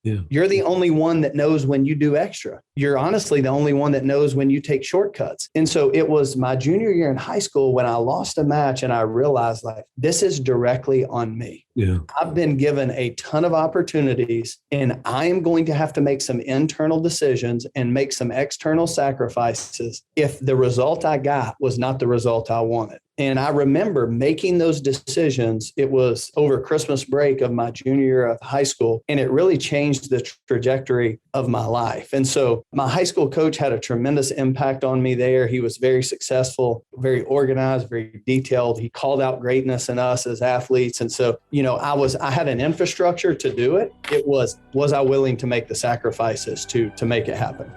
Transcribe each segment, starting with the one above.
Yeah. You're the only one that knows when you do extra. You're honestly the only one that knows when you take shortcuts. And so it was my junior year in high school when I lost a match and I realized like, this is directly on me. Yeah. I've been given a ton of opportunities and I am going to have to make some internal decisions and make some external sacrifices if the result I got was not the result I wanted. And I remember making those decisions. It was over Christmas break of my junior year of high school, and it really changed the trajectory of my life. And so my high school coach had a tremendous impact on me there. He was very successful, very organized, very detailed. He called out greatness in us as athletes. And so, I had an infrastructure to do it. It was I willing to make the sacrifices to make it happen?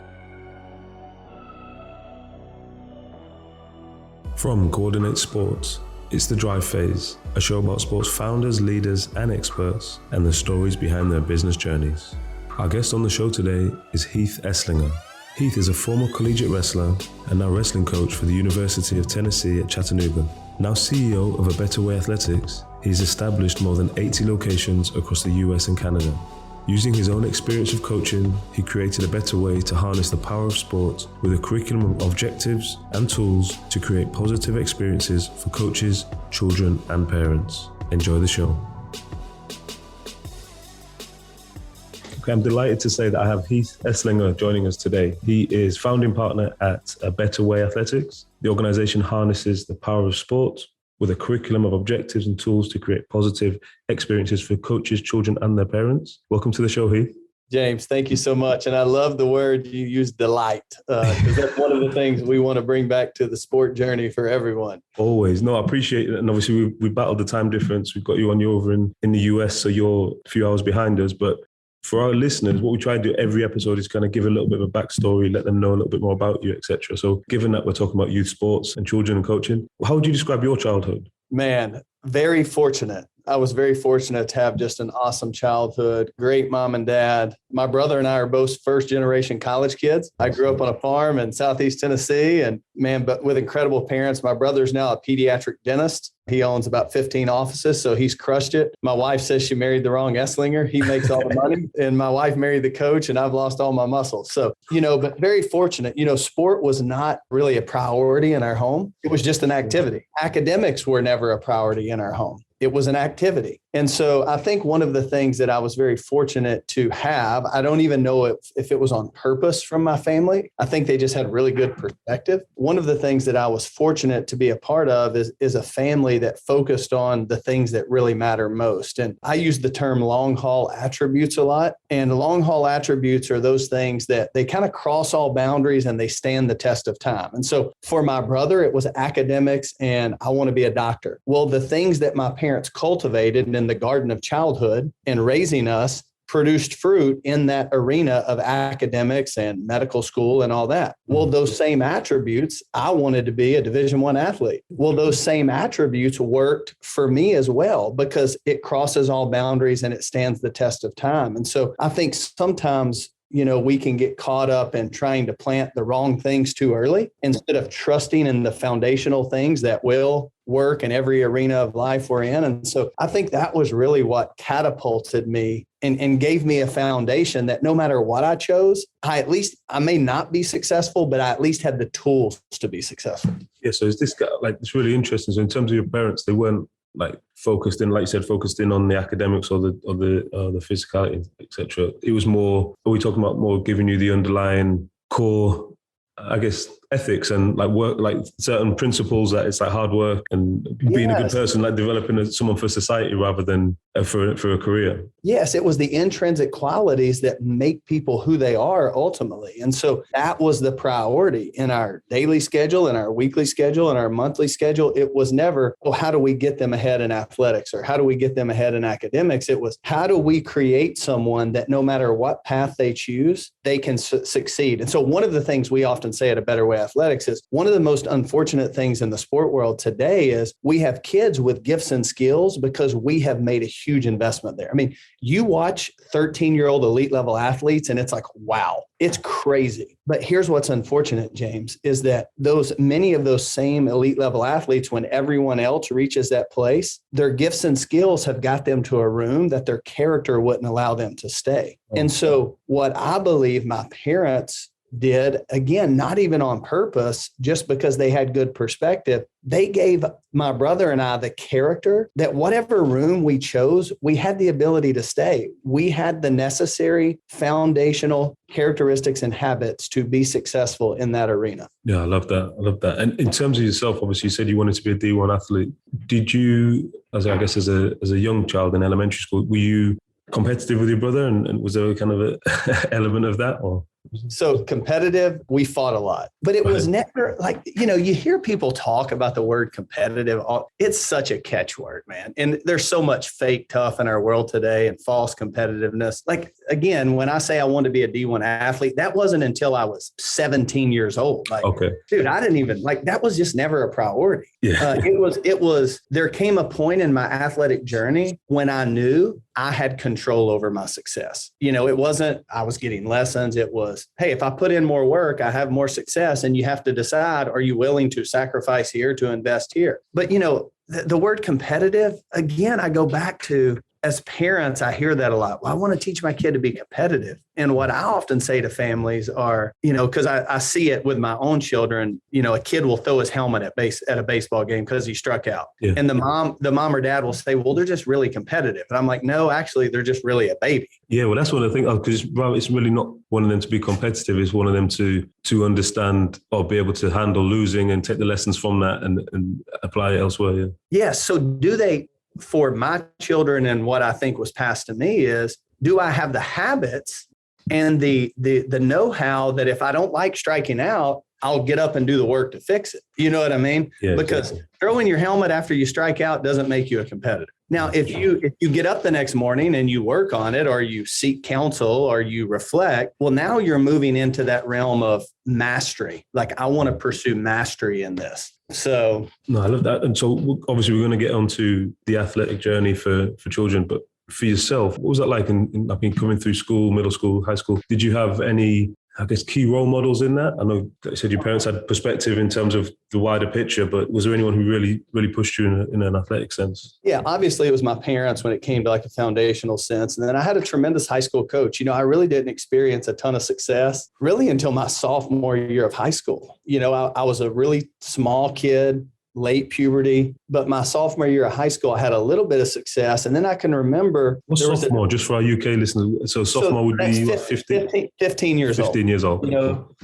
From Coordinate Sports, it's The Drive Phase, a show about sports founders, leaders, and experts, and the stories behind their business journeys. Our guest on the show today is Heath Eslinger. Heath is a former collegiate wrestler and now wrestling coach for the University of Tennessee at Chattanooga. Now CEO of A Better Way Athletics, he's established more than 80 locations across the US and Canada. Using his own experience of coaching, he created a better way to harness the power of sport with a curriculum of objectives and tools to create positive experiences for coaches, children, and parents. Enjoy the show. Okay, I'm delighted to say that I have Heath Eslinger joining us today. He is founding partner at A Better Way Athletics. The organization harnesses the power of sport with a curriculum of objectives and tools to create positive experiences for coaches, children, and their parents. Welcome to the show, Heath. James, thank you so much. And I love the word you use, delight, because that's one of the things we want to bring back to the sport journey for everyone. Always. No, I appreciate it. And obviously we battled the time difference. We've got you over in the US, so you're a few hours behind us. But for our listeners, what we try to do every episode is kind of give a little bit of a backstory, let them know a little bit more about you, etc. So given that we're talking about youth sports and children and coaching, how would you describe your childhood? Man, very fortunate. I was very fortunate to have just an awesome childhood, great mom and dad. My brother and I are both first generation college kids. I grew up on a farm in Southeast Tennessee but with incredible parents. My brother's now a pediatric dentist. He owns about 15 offices, so he's crushed it. My wife says she married the wrong Eslinger. He makes all the money. And my wife married the coach, and I've lost all my muscles. So, but very fortunate. Sport was not really a priority in our home. It was just an activity. Academics were never a priority in our home. It was an activity. And so I think one of the things that I was very fortunate to have, I don't even know if it was on purpose from my family. I think they just had really good perspective. One of the things that I was fortunate to be a part of is a family that focused on the things that really matter most. And I use the term long haul attributes a lot. And long haul attributes are those things that they kind of cross all boundaries and they stand the test of time. And so for my brother, it was academics and I want to be a doctor. Well, the things that my parents cultivated in the garden of childhood and raising us produced fruit in that arena of academics and medical school and all that. Well, those same attributes, I wanted to be a Division I athlete. Well, those same attributes worked for me as well because it crosses all boundaries and it stands the test of time. And so I think sometimes we can get caught up in trying to plant the wrong things too early instead of trusting in the foundational things that will work in every arena of life we're in. And so I think that was really what catapulted me and gave me a foundation that no matter what I chose, I may not be successful, but I at least had the tools to be successful. Yeah. So is this it's really interesting. So in terms of your parents, they weren't focused in, like you said, focused in on the academics or the physicality, etc. It was more, are we talking about more giving you the underlying core, I guess, ethics and work, certain principles that it's hard work and being a good person, developing someone for society rather than for a career. Yes, it was the intrinsic qualities that make people who they are ultimately. And so that was the priority in our daily schedule, in our weekly schedule, in our monthly schedule. It was never, how do we get them ahead in athletics or how do we get them ahead in academics? It was, how do we create someone that no matter what path they choose, they can succeed? And so one of the things we often often say at A Better Way Athletics is one of the most unfortunate things in the sport world today is we have kids with gifts and skills because we have made a huge investment there. I mean, you watch 13-year-old elite level athletes and it's like, wow, it's crazy. But here's what's unfortunate, James, is that many of those same elite level athletes, when everyone else reaches that place, their gifts and skills have got them to a room that their character wouldn't allow them to stay. And so what I believe my parents did, again, not even on purpose, just because they had good perspective, they gave my brother and I the character that whatever room we chose, we had the ability to stay. We had the necessary foundational characteristics and habits to be successful in that arena. Yeah, I love that. I love that. And in terms of yourself, obviously you said you wanted to be a D1 athlete. Did you, as a young child in elementary school, were you competitive with your brother? And was there kind of an element of that? Or? So competitive, we fought a lot, but it was never like, you hear people talk about the word competitive. It's such a catchword, man. And there's so much fake tough in our world today and false competitiveness. Like, again, when I say I wanted to be a D1 athlete, that wasn't until I was 17 years old. Like, dude, I didn't even that was just never a priority. Yeah. There came a point in my athletic journey when I knew I had control over my success. It wasn't, I was getting lessons. It was, hey, if I put in more work, I have more success. And you have to decide, are you willing to sacrifice here to invest here? But, the word competitive, again, I go back to, as parents, I hear that a lot. Well, I want to teach my kid to be competitive. And what I often say to families are, because I see it with my own children, a kid will throw his helmet at a baseball game because he struck out. Yeah. And the mom or dad will say, well, they're just really competitive. And I'm like, no, actually, they're just really a baby. Yeah, well, that's what I think, because it's really not one of them to be competitive. It's one of them to understand or be able to handle losing and take the lessons from that and apply it elsewhere. Yeah. Yes. So do they, for my children, and what I think was passed to me is, do I have the habits and the know-how that if I don't like striking out, I'll get up and do the work to fix it. You know what I mean? Yeah, because throwing your helmet after you strike out doesn't make you a competitor. Now, if you get up the next morning and you work on it, or you seek counsel, or you reflect, well, now you're moving into that realm of mastery. Like, I want to pursue mastery in this. So, no, I love that. And so obviously we're going to get onto the athletic journey for children, but for yourself, what was that like in coming through school, middle school, high school? Did you have any, key role models in that? I know that you said your parents had perspective in terms of the wider picture, but was there anyone who really, really pushed you in an athletic sense? Yeah, obviously it was my parents when it came to like a foundational sense. And then I had a tremendous high school coach. I really didn't experience a ton of success really until my sophomore year of high school. I was a really small kid, late puberty, but my sophomore year of high school, I had a little bit of success. And then I can remember. What's sophomore, just for our UK listeners? So sophomore would be 15 years old. 15 years old.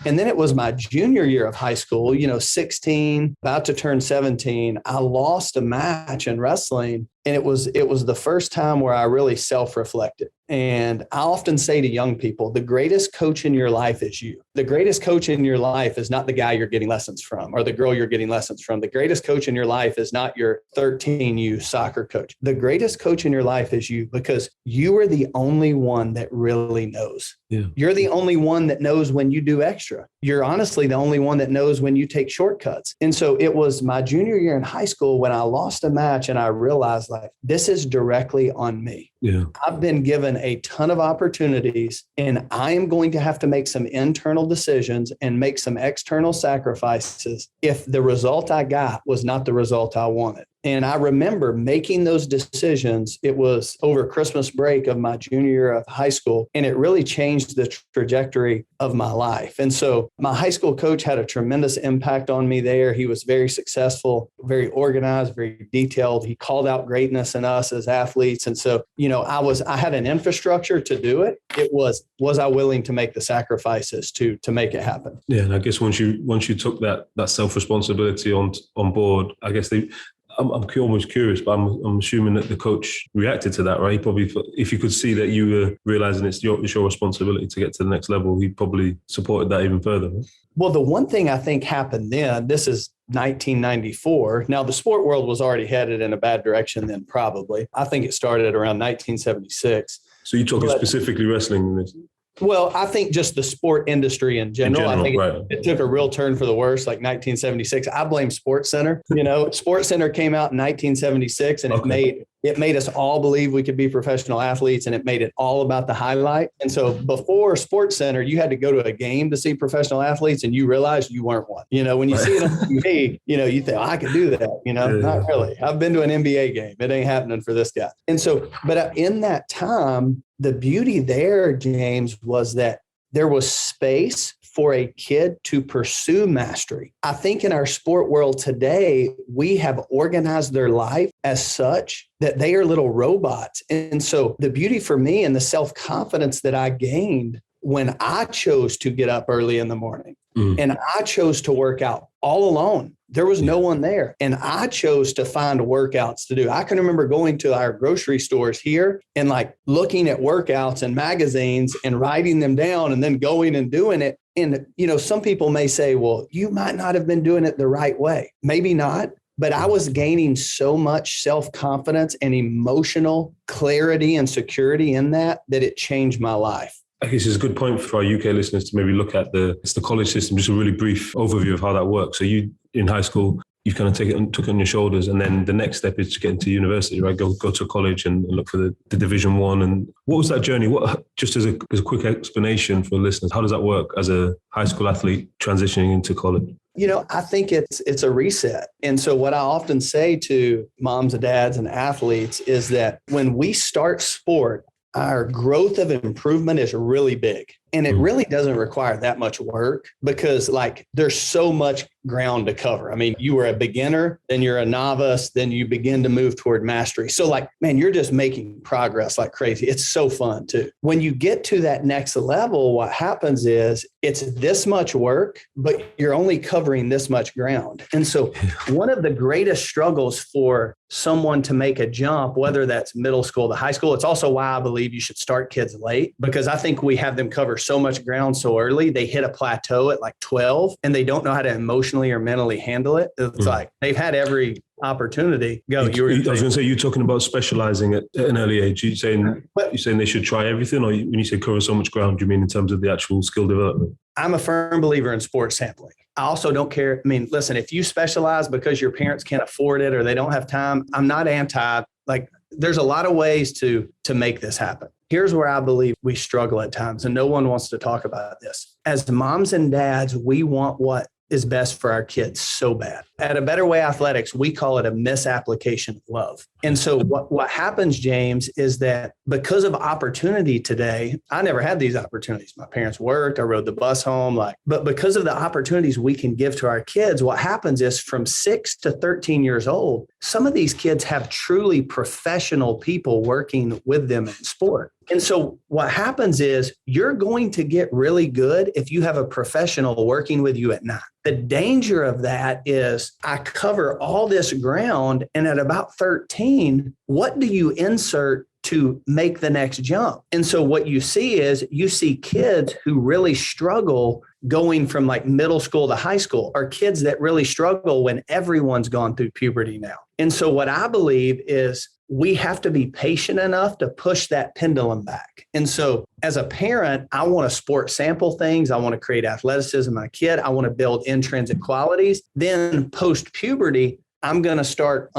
And then it was my junior year of high school, 16, about to turn 17. I lost a match in wrestling. And it was the first time where I really self-reflected. And I often say to young people, the greatest coach in your life is you. The greatest coach in your life is not the guy you're getting lessons from or the girl you're getting lessons from. The greatest coach in your life is not your 13U soccer coach. The greatest coach in your life is you, because you are the only one that really knows. Yeah. You're the only one that knows when you do extra. You're honestly the only one that knows when you take shortcuts. And so it was my junior year in high school when I lost a match and I realized, like, this is directly on me. Yeah. I've been given a ton of opportunities, and I am going to have to make some internal decisions and make some external sacrifices if the result I got was not the result I wanted. And I remember making those decisions. It was over Christmas break of my junior year of high school, and it really changed the trajectory of my life. And so my high school coach had a tremendous impact on me there. He was very successful, very organized, very detailed. He called out greatness in us as athletes. And so, I had an infrastructure to do it. It was I willing to make the sacrifices to make it happen? Yeah. And I guess once you took that self-responsibility on board, I guess I'm almost curious, but I'm assuming that the coach reacted to that, right? He probably, if you could see that you were realizing it's your responsibility to get to the next level, he probably supported that even further. Right? Well, the one thing I think happened then, this is 1994. Now, the sport world was already headed in a bad direction then, probably. I think it started around 1976. So you're talking specifically wrestling in this? Well, I think just the sport industry in general, I think right. it took a real turn for the worse, like 1976. I blame Sports Center. Sports Center came out in 1976 and it made us all believe we could be professional athletes, and it made it all about the highlight. And so before Sports Center, you had to go to a game to see professional athletes, and you realized you weren't one. When you see it on TV, you think, I could do that. Not really. I've been to an NBA game. It ain't happening for this guy. And so, but in that time, the beauty there, James, was that there was space for a kid to pursue mastery. I think in our sport world today, we have organized their life as such that they are little robots. And so the beauty for me and the self-confidence that I gained when I chose to get up early in the morning and I chose to work out all alone. There was no one there. And I chose to find workouts to do. I can remember going to our grocery stores here and like looking at workouts and magazines and writing them down and then going and doing it. And, some people may say, well, you might not have been doing it the right way. Maybe not. But I was gaining so much self-confidence and emotional clarity and security in that it changed my life. I guess it's a good point for our UK listeners to maybe look at the college system, just a really brief overview of how that works. So you, in high school, you kind of took it on your shoulders, and then the next step is to get into university, right? Go to college and look for the Division One. And what was that journey? Just as a quick explanation for listeners, how does that work as a high school athlete transitioning into college? I think it's a reset. And so what I often say to moms and dads and athletes is that when we start sport, our growth of improvement is really big. And it really doesn't require that much work because there's so much ground to cover. I mean, you were a beginner, then you're a novice, then you begin to move toward mastery. So you're just making progress like crazy. It's so fun too. When you get to that next level, what happens is it's this much work, but you're only covering this much ground. And so one of the greatest struggles for someone to make a jump, whether that's middle school to high school, it's also why I believe you should start kids late, because I think we have them cover so much ground so early. They hit a plateau at 12 and they don't know how to emotionally or mentally handle it. It's like they've had every opportunity. I was going to say, you're talking about specializing at an early age. You're saying they should try everything, or when you say cover so much ground, do you mean in terms of the actual skill development? I'm a firm believer in sports sampling. I also don't care. I mean, listen, if you specialize because your parents can't afford it or they don't have time, I'm not anti. There's a lot of ways to make this happen. Here's where I believe we struggle at times, and no one wants to talk about this. As moms and dads, we want what is best for our kids so bad. At A Better Way Athletics, we call it a misapplication of love. And so what happens, James, is that because of opportunity today, I never had these opportunities. My parents worked, I rode the bus home, but because of the opportunities we can give to our kids, what happens is from 6 to 13 years old, some of these kids have truly professional people working with them in sport. And so what happens is you're going to get really good if you have a professional working with you at night. The danger of that is I cover all this ground, and at about 13, what do you insert to make the next jump? And so what you see is kids who really struggle going from middle school to high school, or kids that really struggle when everyone's gone through puberty now. And so what I believe is we have to be patient enough to push that pendulum back. And so as a parent, I want to sport sample things. I want to create athleticism in my kid. I want to build intrinsic qualities. Then post puberty, I'm going to start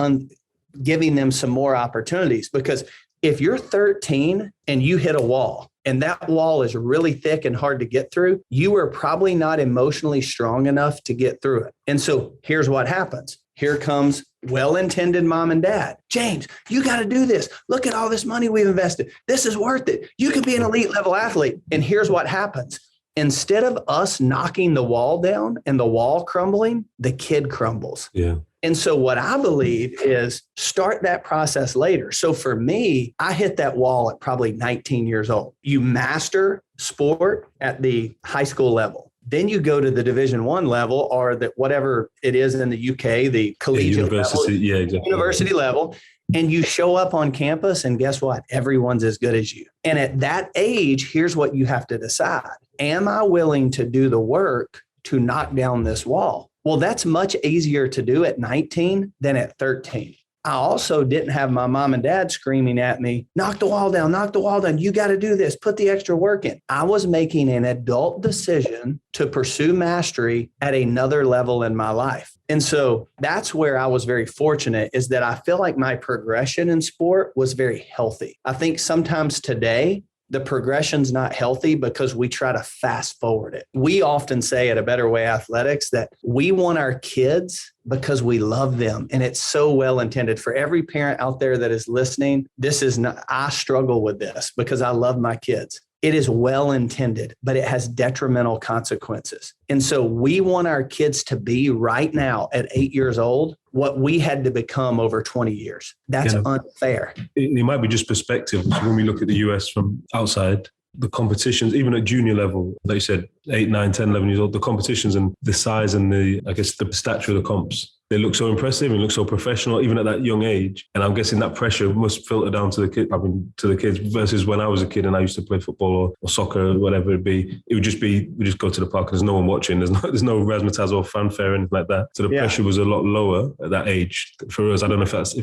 giving them some more opportunities, because if you're 13 and you hit a wall and that wall is really thick and hard to get through, you are probably not emotionally strong enough to get through it. And so here's what happens. Here comes well-intended mom and dad. James, you got to do this. Look at all this money we've invested. This is worth it. You could be an elite level athlete. And here's what happens. Instead of us knocking the wall down and the wall crumbling, the kid crumbles. Yeah. And so what I believe is start that process later. So for me, I hit that wall at probably 19 years old. You master sport at the high school level. Then you go to the Division I level, or whatever it is in the UK, the collegiate university, level, exactly. University level. And you show up on campus and guess what? Everyone's as good as you. And at that age, here's what you have to decide. Am I willing to do the work to knock down this wall? Well, that's much easier to do at 19 than at 13. I also didn't have my mom and dad screaming at me, knock the wall down, knock the wall down. You got to do this, put the extra work in. I was making an adult decision to pursue mastery at another level in my life. And so that's where I was very fortunate, is that I feel like my progression in sport was very healthy. I think sometimes today, the progression's not healthy because we try to fast forward it. We often say at A Better Way Athletics that we want our kids because we love them. And it's so well intended. For every parent out there that is listening, this is not, I struggle with this because I love my kids. It is well intended, but it has detrimental consequences. And so we want our kids to be right now at 8 years old what we had to become over 20 years. That's unfair. It might be just perspective. So when we look at the US from outside, the competitions, even at junior level, like you said, 8, 9, 10, 11 years old, the competitions and the size and the stature of the comps, they look so impressive and look so professional, even at that young age. And I'm guessing that pressure must filter down to the kids versus when I was a kid and I used to play football or soccer or whatever it be. It would just be, we just go to the park and there's no one watching. There's no razzmatazz or fanfare or anything like that. So the pressure was a lot lower at that age for us. I don't know if that's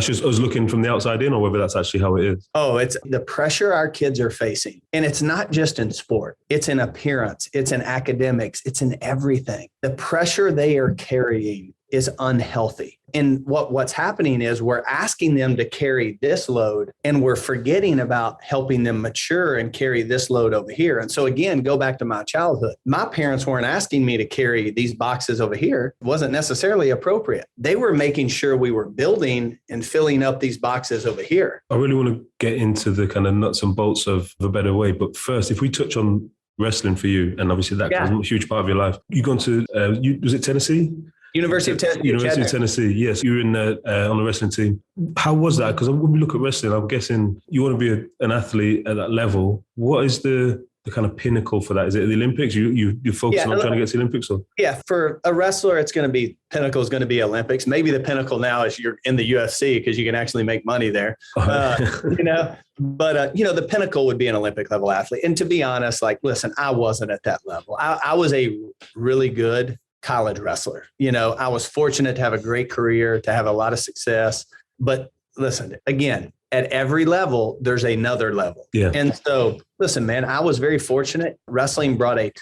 just us looking from the outside in or whether that's actually how it is. Oh, it's the pressure our kids are facing. And it's not just in sport. It's in appearance. It's in academics. It's in everything. The pressure they are carrying is unhealthy. And what's happening is we're asking them to carry this load and we're forgetting about helping them mature and carry this load over here. And so again, go back to my childhood. My parents weren't asking me to carry these boxes over here. It wasn't necessarily appropriate. They were making sure we were building and filling up these boxes over here. I really want to get into the kind of nuts and bolts of A Better Way. But first, if we touch on wrestling for you, and obviously that was a huge part of your life. You gone to, was it Tennessee? University of Tennessee. University of Tennessee, yes. You were on the wrestling team. How was that? Because when we look at wrestling, I'm guessing you want to be an athlete at that level. What is the kind of pinnacle for that? Is it the Olympics? You're focusing on trying to get to the Olympics? Or? Yeah, for a wrestler, pinnacle is going to be Olympics. Maybe the pinnacle now is you're in the UFC because you can actually make money there. But the pinnacle would be an Olympic level athlete. And to be honest, listen, I wasn't at that level. I was a really good college wrestler. I was fortunate to have a great career, to have a lot of success. But listen, again, at every level, there's another level. Yeah. And so, listen, man, I was very fortunate. Wrestling brought a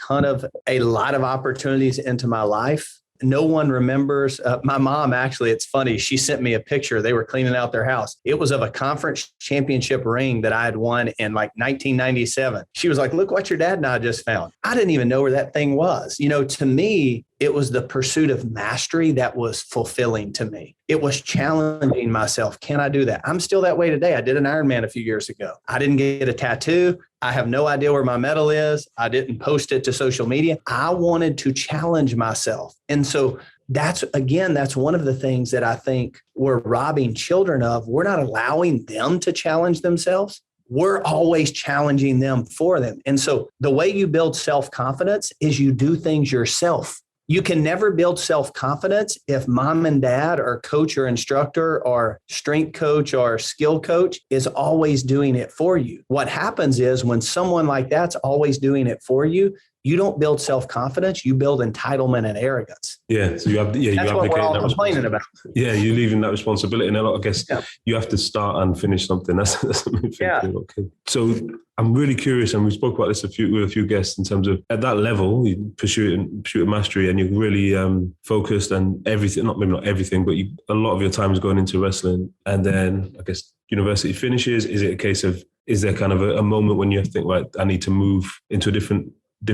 lot of opportunities into my life. No one remembers. My mom, actually, it's funny. She sent me a picture. They were cleaning out their house. It was of a conference championship ring that I had won in 1997. She was like, look what your dad and I just found. I didn't even know where that thing was. To me, it was the pursuit of mastery that was fulfilling to me. It was challenging myself. Can I do that? I'm still that way today. I did an Ironman a few years ago. I didn't get a tattoo. I have no idea where my medal is. I didn't post it to social media. I wanted to challenge myself. And so that's one of the things that I think we're robbing children of. We're not allowing them to challenge themselves. We're always challenging them for them. And so the way you build self-confidence is you do things yourself. You can never build self-confidence if mom and dad or coach or instructor or strength coach or skill coach is always doing it for you. What happens is when someone like that's always doing it for you, you don't build self-confidence, you build entitlement and arrogance. Yeah. So you that's what we're all complaining about. Yeah, you're leaving that responsibility. And I guess you have to start and finish something. That's the main thing. Yeah. Okay. So I'm really curious, and we spoke about this with a few guests in terms of at that level, you pursue mastery and you're really focused and everything, maybe not everything, but a lot of your time is going into wrestling. And then I guess university finishes. Is it a case of, is there kind of a moment when you have to think, right, I need to move into a different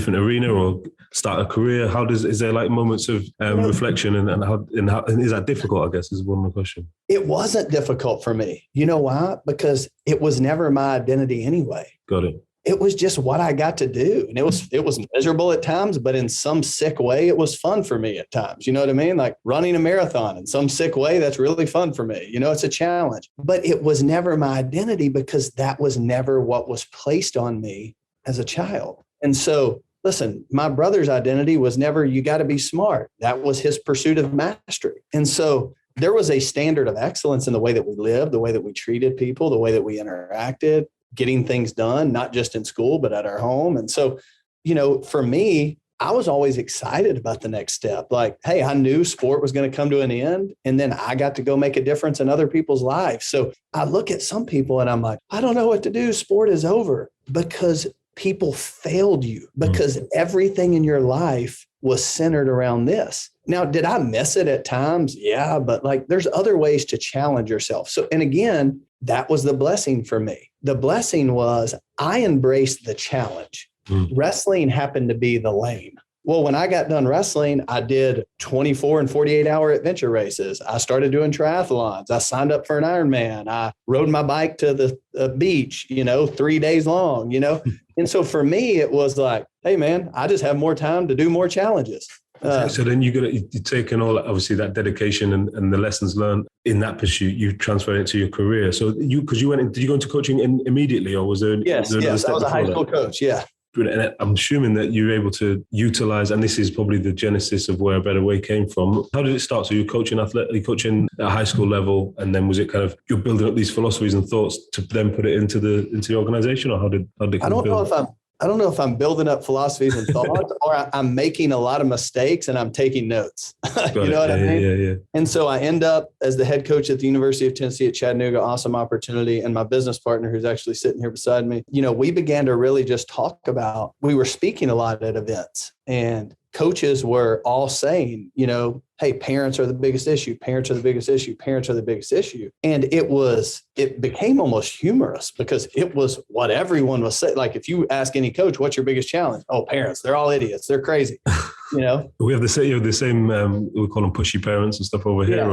arena or start a career? Is there moments of reflection and how is that difficult? I guess is one more question. It wasn't difficult for me. You know why? Because it was never my identity anyway. Got it. It was just what I got to do. And it was miserable at times, but in some sick way, it was fun for me at times. You know what I mean? Like running a marathon in some sick way, that's really fun for me. It's a challenge, but it was never my identity because that was never what was placed on me as a child. And so, listen, my brother's identity was never, you got to be smart. That was his pursuit of mastery. And so there was a standard of excellence in the way that we lived, the way that we treated people, the way that we interacted, getting things done, not just in school, but at our home. And so, for me, I was always excited about the next step. Like, hey, I knew sport was going to come to an end, and then I got to go make a difference in other people's lives. So I look at some people and I'm like, I don't know what to do. Sport is over, because people failed you, because everything in your life was centered around this. Now, did I miss it at times? Yeah, but like there's other ways to challenge yourself. So, and again, that was the blessing for me. The blessing was I embraced the challenge. Wrestling happened to be the lane. Well, when I got done wrestling, I did 24 and 48-hour adventure races. I started doing triathlons. I signed up for an Ironman. I rode my bike to the beach, 3 days long, And so for me, it was like, hey, man, I just have more time to do more challenges. So then you're taking all, obviously, that dedication and the lessons learned in that pursuit, you transferred it to your career. So did you go into coaching immediately, or was there? Yes, I was a high school coach. Yeah. And I'm assuming that you were able to utilize, and this is probably the genesis of where A Better Way came from. How did it start? So you're coaching at a high school level, and then was it kind of you're building up these philosophies and thoughts to then put it into the organization, or how did it come I don't know if I'm building up philosophies and thoughts, or I'm making a lot of mistakes and I'm taking notes. You know what I mean? Yeah. And so I end up as the head coach at the University of Tennessee at Chattanooga. Awesome opportunity. And my business partner, who's actually sitting here beside me, we began to really just talk about, we were speaking a lot at events, and coaches were all saying, hey, parents are the biggest issue. Parents are the biggest issue. Parents are the biggest issue. And it became almost humorous, because it was what everyone was saying. Like, if you ask any coach, what's your biggest challenge? Oh, parents, they're all idiots. They're crazy. We have the same we call them pushy parents and stuff over here.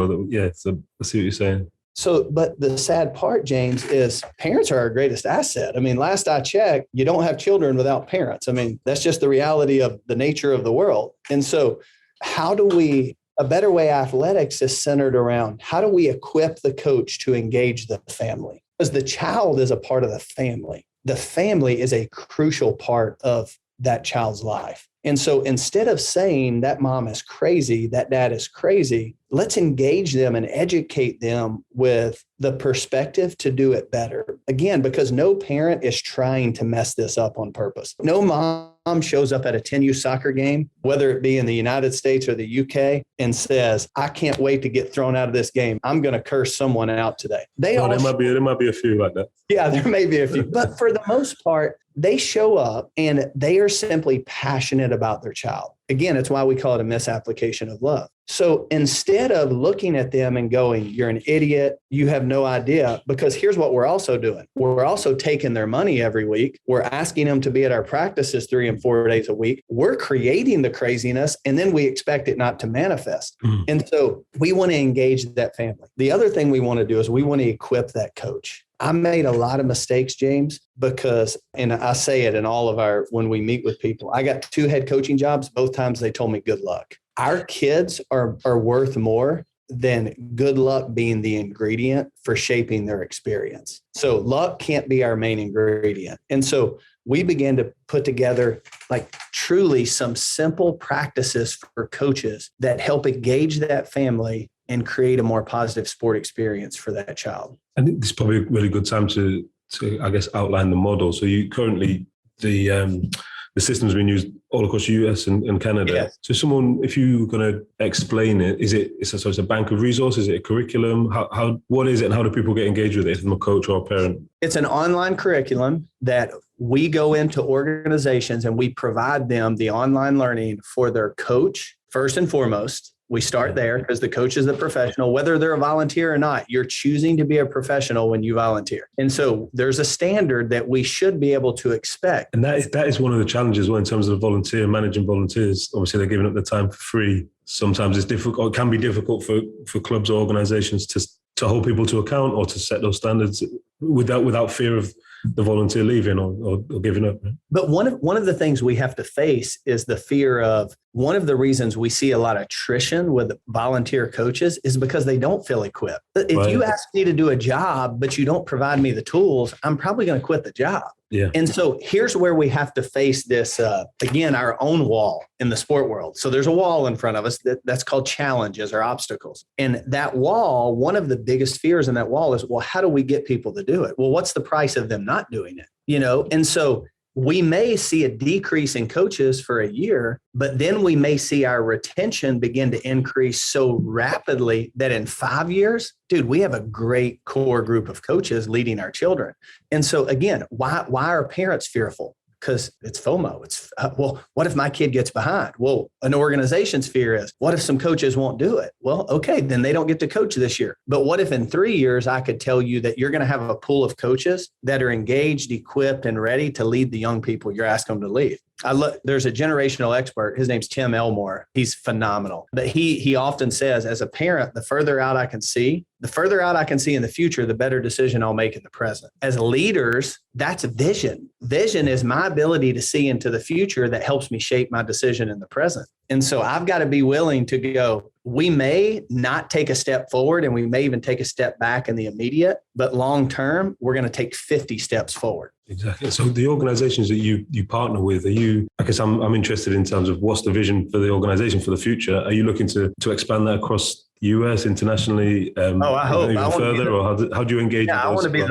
So I see what you're saying. So, but the sad part, James, is parents are our greatest asset. I mean, last I checked, you don't have children without parents. I mean, that's just the reality of the nature of the world. And so A Better Way Athletics is centered around how do we equip the coach to engage the family? Because the child is a part of the family. The family is a crucial part of that child's life. And so instead of saying that mom is crazy, that dad is crazy, let's engage them and educate them with the perspective to do it better. Again, because no parent is trying to mess this up on purpose. No mom shows up at a 10U soccer game, whether it be in the United States or the UK, and says, I can't wait to get thrown out of this game. I'm going to curse someone out today. There might be a few like that. Yeah, there may be a few. But for the most part, they show up and they are simply passionate about their child. Again, it's why we call it a misapplication of love. So instead of looking at them and going, you're an idiot, you have no idea, because here's what we're also doing. We're also taking their money every week. We're asking them to be at our practices 3 and 4 days a week. We're creating the craziness, and then we expect it not to manifest. And so we want to engage that family. The other thing we want to do is we want to equip that coach. I made a lot of mistakes, James, because, and I say it in all of when we meet with people, I got 2 head coaching jobs. Both times they told me good luck. Our kids are worth more than good luck being the ingredient for shaping their experience. So luck can't be our main ingredient. And so we began to put together like truly some simple practices for coaches that help engage that family and create a more positive sport experience for that child. I think this is probably a really good time to I guess, outline the model. So you currently, the system's been used all across the US and Canada. Yes. So someone, if you're going to explain it, it's a bank of resources? Is it a curriculum? What is it, and how do people get engaged with it if I'm a coach or a parent? It's an online curriculum that we go into organizations and we provide them the online learning for their coach, first and foremost. We start there because the coach is the professional, whether they're a volunteer or not. You're choosing to be a professional when you volunteer. And so there's a standard that we should be able to expect. And that is one of the challenges in terms of managing volunteers. Obviously, they're giving up their time for free. Sometimes it's difficult, it can be difficult for clubs or organizations to hold people to account or to set those standards without fear of the volunteer leaving or giving up. But one of the things we have to face is the fear of, one of the reasons we see a lot of attrition with volunteer coaches is because they don't feel equipped. If you ask me to do a job, but you don't provide me the tools, I'm probably going to quit the job. Yeah. And so here's where we have to face this, again, our own wall in the sport world. So there's a wall in front of us that's called challenges or obstacles. And that wall, one of the biggest fears in that wall is, well, how do we get people to do it? Well, what's the price of them not doing it? And so we may see a decrease in coaches for a year, but then we may see our retention begin to increase so rapidly that in 5 years, dude, we have a great core group of coaches leading our children. And so again, why are parents fearful? Because it's FOMO. It's, well, what if my kid gets behind? Well, an organization's fear is, what if some coaches won't do it? Well, okay, then they don't get to coach this year. But what if in 3 years, I could tell you that you're going to have a pool of coaches that are engaged, equipped, and ready to lead the young people you're asking them to lead? There's a generational expert. His name's Tim Elmore. He's phenomenal. But he often says, as a parent, the further out I can see in the future, the better decision I'll make in the present. As leaders, that's vision. Vision is my ability to see into the future that helps me shape my decision in the present. And so I've got to be willing to go, we may not take a step forward and we may even take a step back in the immediate, but long term, we're going to take 50 steps forward. Exactly. So the organizations that you partner with, I guess I'm interested in terms of what's the vision for the organization for the future? Are you looking to expand that across US, internationally? I hope. Even further, or how do you engage? Yeah, I want to be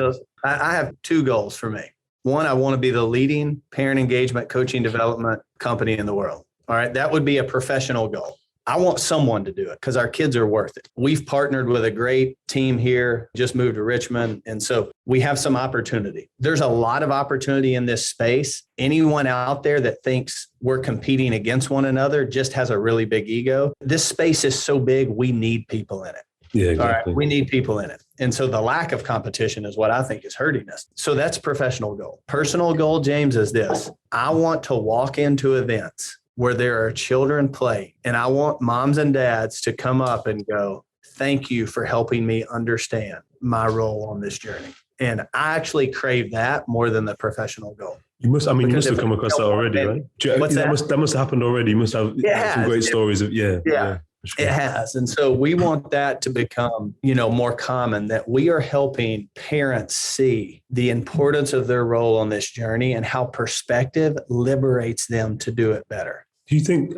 I have 2 goals for me. One, I want to be the leading parent engagement, coaching, development company in the world. All right. That would be a professional goal. I want someone to do it because our kids are worth it. We've partnered with a great team here, just moved to Richmond. And so we have some opportunity. There's a lot of opportunity in this space. Anyone out there that thinks we're competing against one another just has a really big ego. This space is so big, we need people in it. Yeah, exactly. All right, we need people in it. And so the lack of competition is what I think is hurting us. So that's professional goal. Personal goal, James, is this. I want to walk into events where there are children play. And I want moms and dads to come up and go, thank you for helping me understand my role on this journey. And I actually crave that more than the professional goal. You must have come across that already, right? That must have happened already. You must have some great stories of, yeah. It has. And so we want that to become, more common, that we are helping parents see the importance of their role on this journey and how perspective liberates them to do it better. Do you think,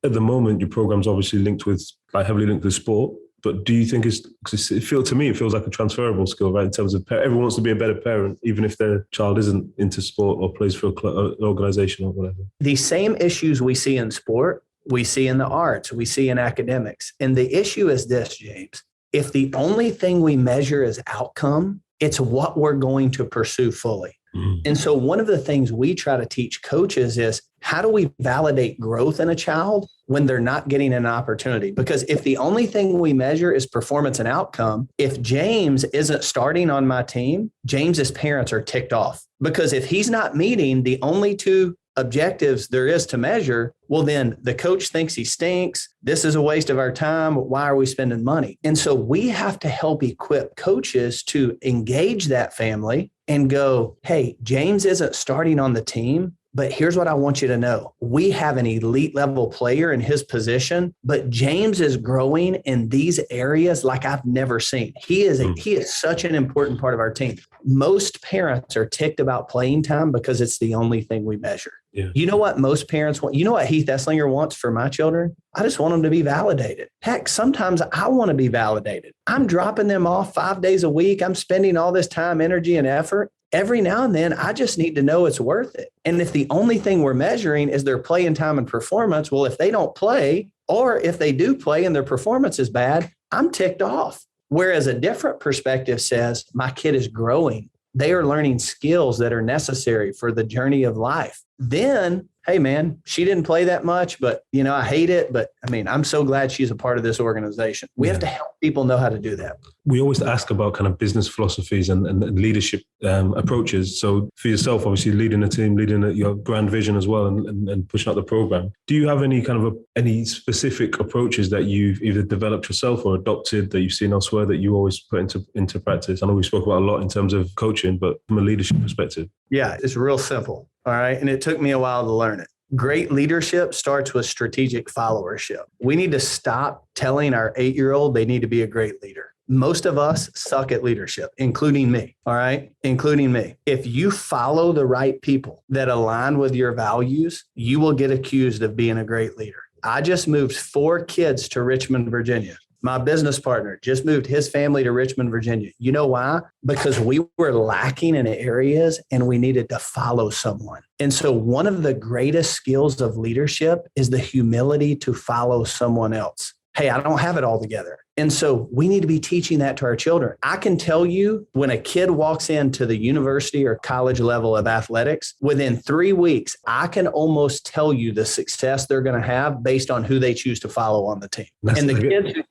at the moment, your program's obviously heavily linked with sport, but do you think to me, it feels like a transferable skill, right? In terms of everyone wants to be a better parent, even if their child isn't into sport or plays for an organization or whatever. The same issues we see in sport, we see in the arts, we see in academics. And the issue is this, James. If the only thing we measure is outcome, it's what we're going to pursue fully. And so one of the things we try to teach coaches is, how do we validate growth in a child when they're not getting an opportunity? Because if the only thing we measure is performance and outcome, if James isn't starting on my team, James's parents are ticked off. Because if he's not meeting the only 2 objectives there is to measure, well, then the coach thinks he stinks. This is a waste of our time. Why are we spending money? And so we have to help equip coaches to engage that family and go, hey, James isn't starting on the team, but here's what I want you to know. We have an elite level player in his position, but James is growing in these areas like I've never seen. He is such an important part of our team. Most parents are ticked about playing time because it's the only thing we measure. Yeah. You know what most parents want? You know what Heath Eslinger wants for my children? I just want them to be validated. Heck, sometimes I want to be validated. I'm dropping them off 5 days a week. I'm spending all this time, energy, and effort. Every now and then, I just need to know it's worth it. And if the only thing we're measuring is their playing time and performance, well, if they don't play, or if they do play and their performance is bad, I'm ticked off. Whereas a different perspective says, my kid is growing. They are learning skills that are necessary for the journey of life. Then, hey, man, she didn't play that much, but, I hate it. But I'm so glad she's a part of this organization. We have to help people know how to do that. We always ask about kind of business philosophies and leadership approaches. So for yourself, obviously leading a team, leading your grand vision as well and pushing out the program. Do you have any kind of any specific approaches that you've either developed yourself or adopted that you've seen elsewhere that you always put into practice? I know we spoke about a lot in terms of coaching, but from a leadership perspective. Yeah, it's real simple. All right. And it took me a while to learn it. Great leadership starts with strategic followership. We need to stop telling our 8-year-old they need to be a great leader. Most of us suck at leadership, including me. All right. Including me. If you follow the right people that align with your values, you will get accused of being a great leader. I just moved 4 kids to Richmond, Virginia. My business partner just moved his family to Richmond, Virginia. You know why? Because we were lacking in areas and we needed to follow someone. And so one of the greatest skills of leadership is the humility to follow someone else. Hey, I don't have it all together. And so we need to be teaching that to our children. I can tell you when a kid walks into the university or college level of athletics, within 3 weeks, I can almost tell you the success they're going to have based on who they choose to follow on the team. And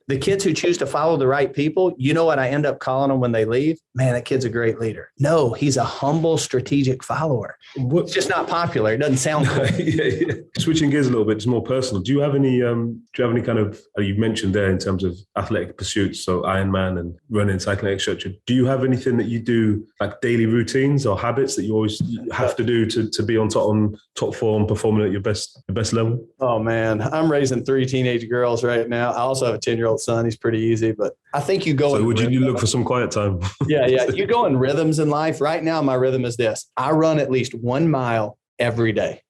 the kids who choose to follow the right people, you know what I end up calling them when they leave? Man, that kid's a great leader. No, he's a humble, strategic follower. It's just not popular. It doesn't sound cool. Yeah. Switching gears a little bit, it's more personal. Do you have any kind of, you mentioned there in terms of athletic pursuits, so Ironman and running, cycling, etc. Do you have anything that you do, like daily routines or habits that you always have to do to be on top form, performing at your best level? Oh man, I'm raising 3 teenage girls right now. I also have a 10-year-old son. He's pretty easy, but I think you go. So would you look for some quiet time? Yeah. You go in rhythms in life. Right now, my rhythm is this: I run at least 1 mile every day.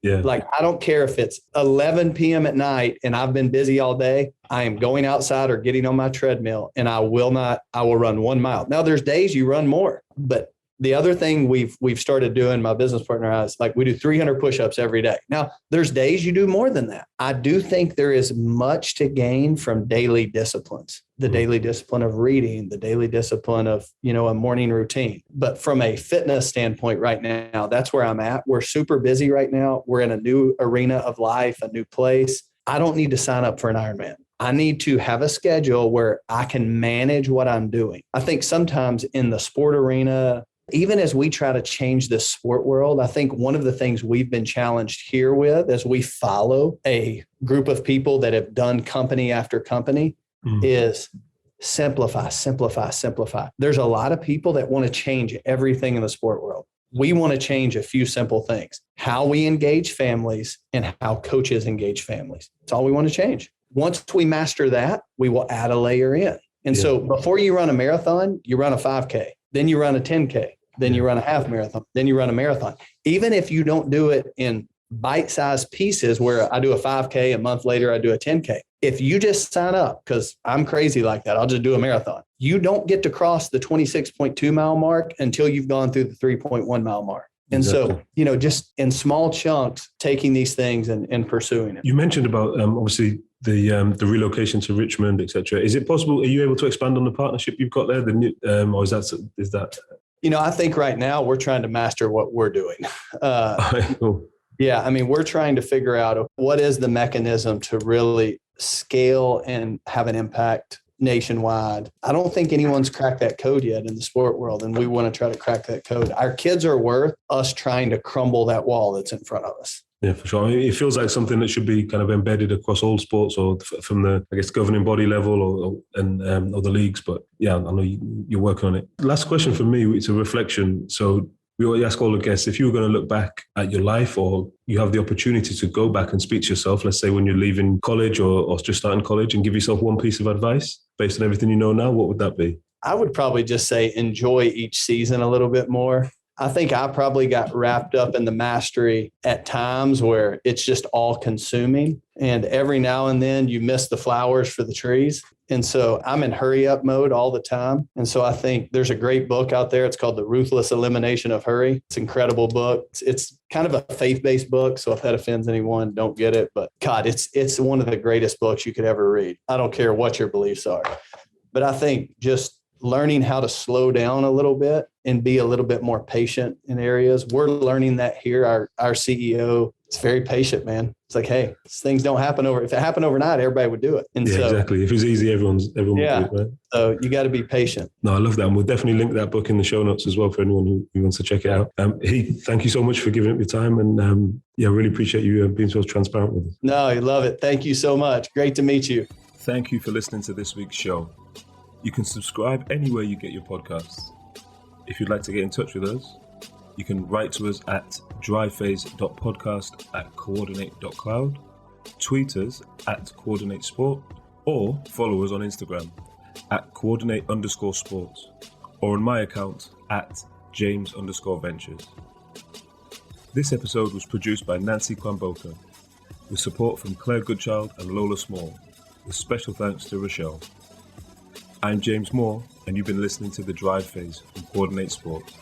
Yeah. Like, I don't care if it's 11 p.m. at night and I've been busy all day. I am going outside or getting on my treadmill, and I will run 1 mile. Now, there's days you run more, but the other thing we've started doing, my business partner and I, is like we do 300 push-ups every day. Now, there's days you do more than that. I do think there is much to gain from daily disciplines, the daily discipline of reading, the daily discipline of, a morning routine. But from a fitness standpoint right now, that's where I'm at. We're super busy right now. We're in a new arena of life, a new place. I don't need to sign up for an Ironman. I need to have a schedule where I can manage what I'm doing. I think sometimes in the sport arena, even as we try to change this sport world, I think one of the things we've been challenged here with as we follow a group of people that have done company after company is simplify. There's a lot of people that want to change everything in the sport world. We want to change a few simple things: how we engage families and how coaches engage families. That's all we want to change. Once we master that, we will add a layer in. And so before you run a marathon, you run a 5K, then you run a 10K. Then you run a half marathon, then you run a marathon. Even if you don't do it in bite-sized pieces where I do a 5K, a month later I do a 10K. If you just sign up, because I'm crazy like that, I'll just do a marathon. You don't get to cross the 26.2 mile mark until you've gone through the 3.1 mile mark. And so, just in small chunks, taking these things and pursuing it. You mentioned about obviously the relocation to Richmond, etc. Is it possible? Are you able to expand on the partnership you've got there? Or is that? I think right now we're trying to master what we're doing. Yeah, we're trying to figure out what is the mechanism to really scale and have an impact nationwide. I don't think anyone's cracked that code yet in the sport world, and we want to try to crack that code. Our kids are worth us trying to crumble that wall that's in front of us. Yeah, for sure. It feels like something that should be kind of embedded across all sports, or from the, governing body level, or the leagues. But yeah, I know you're working on it. Last question for me, it's a reflection. So we always ask all the guests, if you were going to look back at your life, or you have the opportunity to go back and speak to yourself, let's say when you're leaving college or just starting college, and give yourself one piece of advice based on everything you know now, what would that be? I would probably just say enjoy each season a little bit more. I think I probably got wrapped up in the mastery at times where it's just all consuming. And every now and then you miss the flowers for the trees. And so I'm in hurry up mode all the time. And so I think there's a great book out there. It's called The Ruthless Elimination of Hurry. It's an incredible book. It's kind of a faith-based book. So if that offends anyone, don't get it. But God, it's one of the greatest books you could ever read. I don't care what your beliefs are. But I think just learning how to slow down a little bit and be a little bit more patient in areas. We're learning that here. Our CEO is very patient, man. It's like, hey, things don't happen if it happened overnight, everybody would do it. And exactly. If it's easy, everyone would do it, right? So you got to be patient. No, I love that. And we'll definitely link that book in the show notes as well for anyone who wants to check it out. Heath, thank you so much for giving up your time. And really appreciate you being so transparent with us. No, I love it. Thank you so much. Great to meet you. Thank you for listening to this week's show. You can subscribe anywhere you get your podcasts. If you'd like to get in touch with us, you can write to us at dryphase.podcast@coordinate.cloud, tweet us at coordinatesport, or follow us on Instagram at coordinate_sports, or on my account at James_ventures. This episode was produced by Nancy Kwamboka, with support from Claire Goodchild and Lola Small, with special thanks to Rochelle. I'm James Moore, and you've been listening to The Drive Phase from Coordinate Sports.